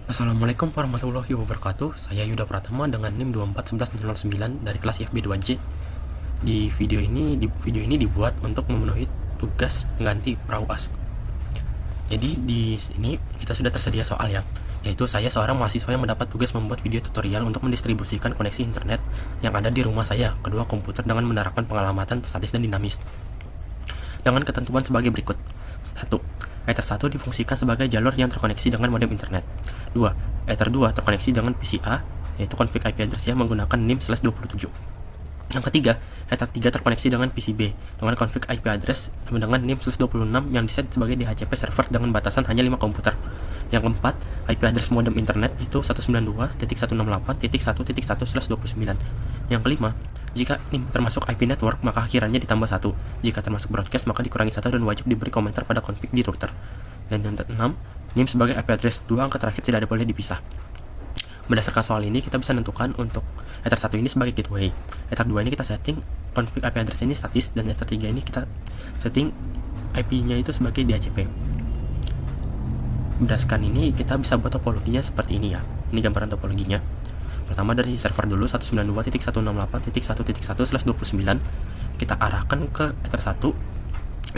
Assalamualaikum warahmatullahi wabarakatuh. Saya Yuda Pratama dengan NIM 2411009 dari kelas IFB2J. Video ini dibuat untuk memenuhi tugas pengganti perahu as. Jadi di sini kita sudah tersedia soal yaitu saya seorang mahasiswa yang mendapat tugas membuat video tutorial untuk mendistribusikan koneksi internet yang ada di rumah saya, kedua komputer dengan menerapkan pengamatan statis dan dinamis. Dengan ketentuan sebagai berikut. 1. Ether 1 difungsikan sebagai jalur yang terkoneksi dengan modem internet. 2. Ether 2 terkoneksi dengan PCA, yaitu config IP address-nya menggunakan NIM/27. Yang ketiga, Ether 3 terkoneksi dengan PCB dengan config IP address dengan NIM/26 yang diset sebagai DHCP server dengan batasan hanya 5 komputer. Yang keempat, IP address modem internet itu 192.168.1.1/29. Yang kelima, jika NIM termasuk IP network, maka akhirannya ditambah 1. Jika termasuk broadcast, maka dikurangi 1 dan wajib diberi komentar pada config di router. Dan yang keenam, NIM sebagai IP address 2 angka terakhir tidak boleh dipisah. Berdasarkan soal ini, kita bisa menentukan untuk Ether 1 ini sebagai gateway. Ether 2 ini kita setting config IP address ini statis, dan Ether 3 ini kita setting IP-nya itu sebagai DHCP. Berdasarkan ini, kita bisa buat topologinya seperti ini ya. Ini gambaran topologinya. Pertama dari server dulu 192.168.1.1/29, kita arahkan ke Ether 1,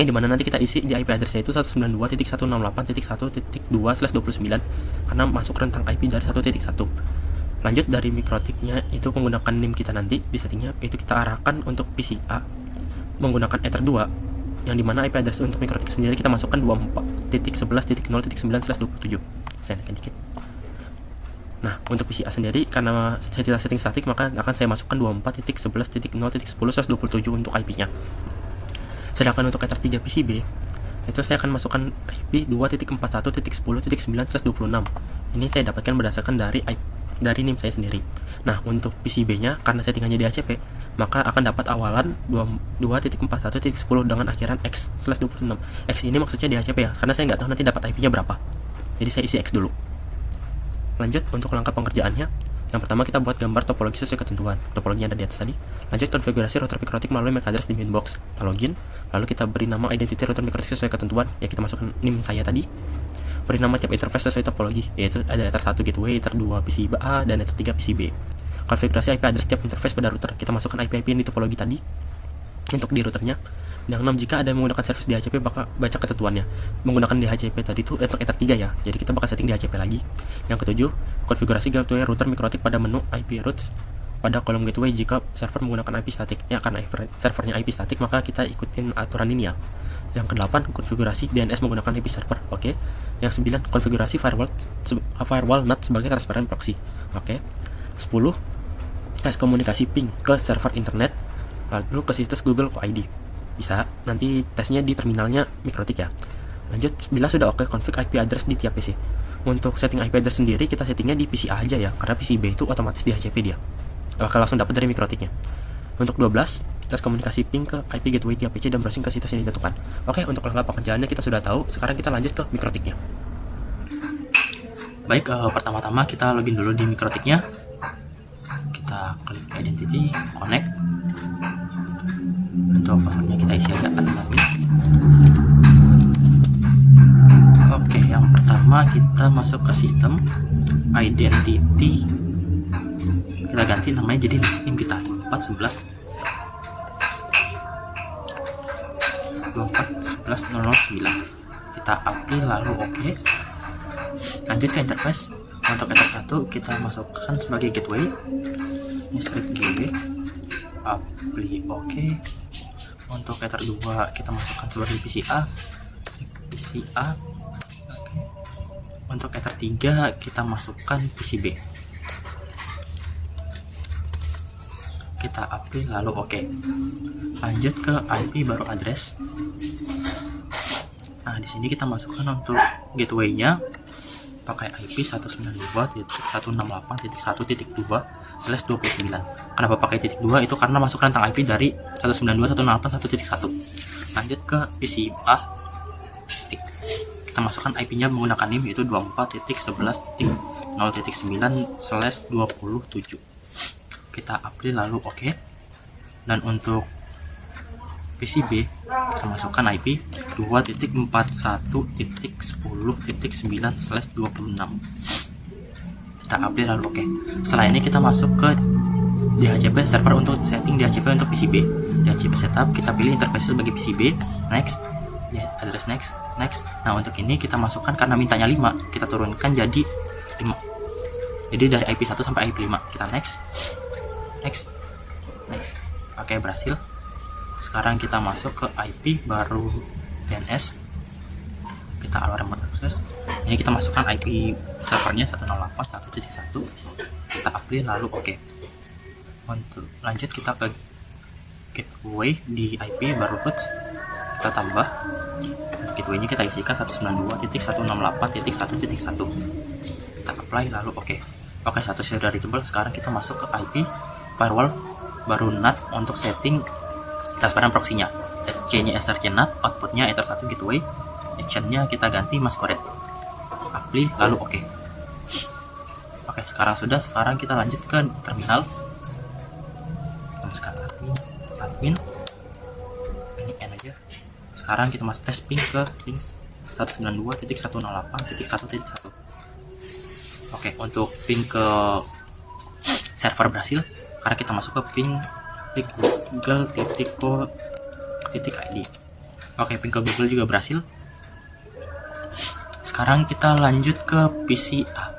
dimana nanti kita isi di IP address-nya itu 192.168.1.2/29 karena masuk rentang IP dari 1.1. Lanjut dari mikrotiknya itu menggunakan NIM kita nanti di settingnya itu kita arahkan untuk PCA menggunakan Ether 2, yang dimana IP address untuk mikrotik sendiri kita masukkan 24.11.0.9/27. Saya naikkan dikit. Nah, untuk PCA sendiri, karena saya tidak setting statik, maka akan saya masukkan 24.11.0.10/27 untuk IP-nya. Sedangkan untuk Ether 3 PCB, itu saya akan masukkan IP 2.41.10.9/26. Ini saya dapatkan berdasarkan dari NIM saya sendiri. Nah, untuk PCB-nya, karena settingannya DHCP, maka akan dapat awalan 2.41.10 dengan akhiran X/26. X ini maksudnya DHCP ya, karena saya nggak tahu nanti dapat IP-nya berapa. Jadi saya isi X dulu. Lanjut untuk langkah pengerjaannya. Yang pertama kita buat gambar topologi sesuai ketentuan. Topologinya ada di atas tadi. Lanjut konfigurasi router mikrotik melalui MAC address di mainbox. Kita login, lalu kita beri nama identity router mikrotik sesuai ketentuan. Ya kita masukkan NIM saya tadi. Beri nama tiap interface sesuai topologi, yaitu ada Ether 1 gateway, Ether 2 PCB A, dan Ether 3 PCB. Konfigurasi IP address tiap interface pada router. Kita masukkan IP-IP yang di topologi tadi untuk di routernya. Yang 6, jika ada yang menggunakan service DHCP, baca ketentuannya. Menggunakan DHCP tadi itu untuk Ether 3 ya, jadi kita bakal setting DHCP lagi. Yang ketujuh, konfigurasi gateway router mikrotik pada menu IP routes pada kolom gateway jika server menggunakan IP statik. Ya, karena servernya IP statik, maka kita ikutin aturan ini ya. Yang ke-8, konfigurasi DNS menggunakan IP server. Oke. Yang 9, konfigurasi firewall NAT sebagai transparent proxy. Oke. 10, tes komunikasi ping ke server internet, lalu ke situs Google ID. Bisa nanti tesnya di terminalnya mikrotik ya. Lanjut, bila sudah oke, config IP address di tiap PC. Untuk setting IP address sendiri kita settingnya di PC aja ya, karena PCB itu otomatis di HCP dia bakal langsung dapat dari mikrotiknya. Untuk 12, tes komunikasi ping ke IP gateway tiap PC dan browsing ke situs yang ditentukan. Oke, untuk langkah pekerjaannya kita sudah tahu. Sekarang kita lanjut ke mikrotiknya. Baik, pertama-tama kita login dulu di mikrotiknya. Kita klik identity, connect. Untuk passwordnya kita isi aja nanti. Oke, yang pertama kita masuk ke sistem identity, kita ganti namanya jadi NIM kita 24.11.009. Kita apply lalu oke. Lanjut ke interface. Untuk Ether 1 kita masukkan sebagai gateway, street GB, apply oke. Untuk Ether 2 kita masukkan sebagai PCA. Oke. Untuk Ether 3 kita masukkan PCB. Kita apply lalu oke. Lanjut ke IP baru address. Nah, di sini kita masukkan untuk gateway-nya pakai IP 192.168.1.2/29. Kenapa pakai titik 2? Itu karena masuk rentang IP dari 192.168.1.1. Lanjut ke PCA. Kita masukkan IP-nya menggunakan NIM yaitu 24.11.0.9/27. Kita apply lalu oke. Dan untuk PCB kita masukkan IP 2.41.10.9/26. kita apply lalu oke. Setelah ini kita masuk ke DHCP server untuk setting DHCP untuk PCB. DHCP setup, kita pilih interface sebagai PCB, next, address next. Nah untuk ini kita masukkan karena mintanya 5, kita turunkan jadi 5. Jadi dari IP 1 sampai IP 5 kita next. Oke, berhasil. Sekarang kita masuk ke IP baru DNS, kita allow remote access. Ini kita masukkan IP servernya 168.1.1, kita apply lalu oke. Untuk lanjut kita ke gateway di IP baru roots, kita tambah. Untuk gateway-nya kita isikan 192.168.1.1, kita apply lalu oke. Satu sudah readable. Sekarang kita masuk ke IP firewall baru NAT untuk setting transparan proxy-nya. SC-nya SRC NAT, outputnya Ether1 gateway, action-nya kita ganti masquerade. Apply lalu oke. Sekarang sudah. Sekarang kita lanjut ke terminal. Masukkan admin. Ini N aja. Sekarang kita masuk tes ping ke ping 192.168.1.1. Oke, untuk ping ke server berhasil. Karena kita masuk ke ping google.co.id. Oke, ping ke Google juga berhasil. Sekarang kita lanjut ke PCA.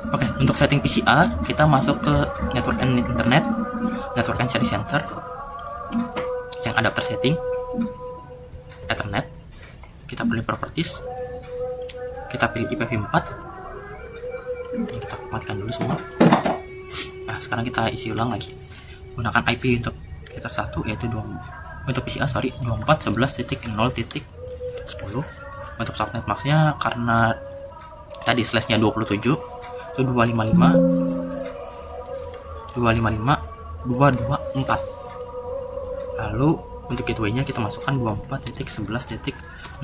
Oke, untuk setting PCA kita masuk ke network and internet, network and sharing center, yang adapter setting, Ethernet. Kita pilih properties, kita pilih IPv4. Ini kita matikan dulu semua. Nah, sekarang kita isi ulang lagi. Gunakan IP untuk Ether1 yaitu untuk PCA 24.11.0.10. Untuk subnet maxnya karena tadi slashnya 27 itu 255.224. Lalu untuk gateway-nya kita masukkan 24.11.0.9.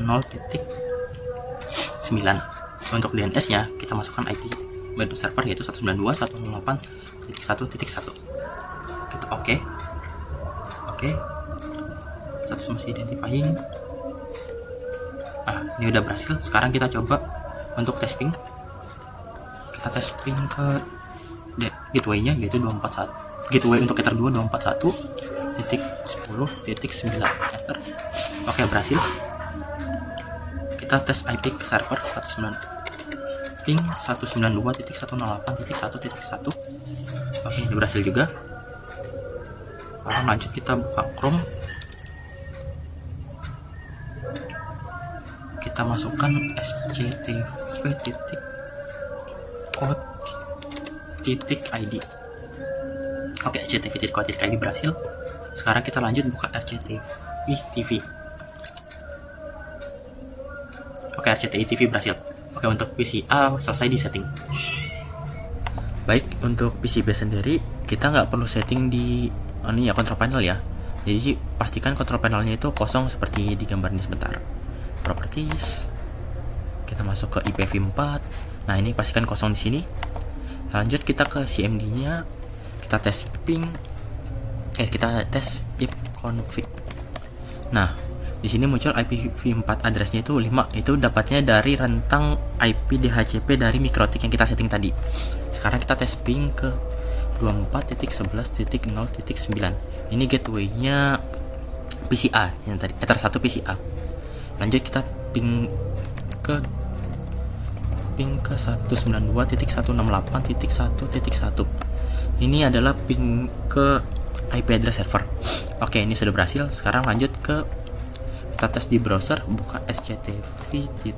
Untuk DNS-nya kita masukkan IP baru server yaitu 192.168.1.1. Kita oke. Status masih identifying. Nah, ini udah berhasil. Sekarang kita coba untuk tes ping. Kita tes ping ke gateway-nya yaitu 241. Gateway untuk Ether 2 241.10.9 Ether. Oke, berhasil. Kita tes IP ke server 192.168.1.1. Oke, ini berhasil juga. Lanjut kita buka Chrome. Kita masukkan sctv.co.id. Oke, sctv.co.id berhasil. Sekarang kita lanjut buka RCTI TV. Oke, RCTI TV berhasil. Oke, untuk PCA selesai di setting. Baik, untuk PCB sendiri kita nggak perlu setting di control panel ya. Jadi pastikan control panelnya itu kosong seperti di gambar ini sebentar. Properties. Kita masuk ke IPv4. Nah, ini pastikan kosong di sini. Lanjut kita ke CMD-nya. Kita tes ping. Kita tes ipconfig. Nah, di sini muncul IPv4 addressnya itu 5. Itu dapatnya dari rentang IP DHCP dari MikroTik yang kita setting tadi. Sekarang kita tes ping ke 24.11.0.9. Ini gateway-nya PCA yang tadi, Ether1 PCA. Lanjut kita ping ke 192.168.1.1. Ini adalah ping ke IP address server. Oke, ini sudah berhasil. Sekarang lanjut ke kita tes di browser, buka sctv.co.id.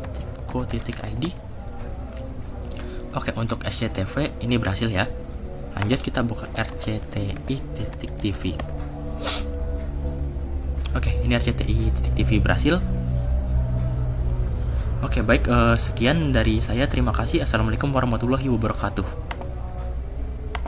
Oke, untuk SCTV ini berhasil ya. Lanjut kita buka rcti.tv. Oke, ini rcti.tv berhasil. Oke, baik, sekian dari saya. Terima kasih. Assalamualaikum warahmatullahi wabarakatuh.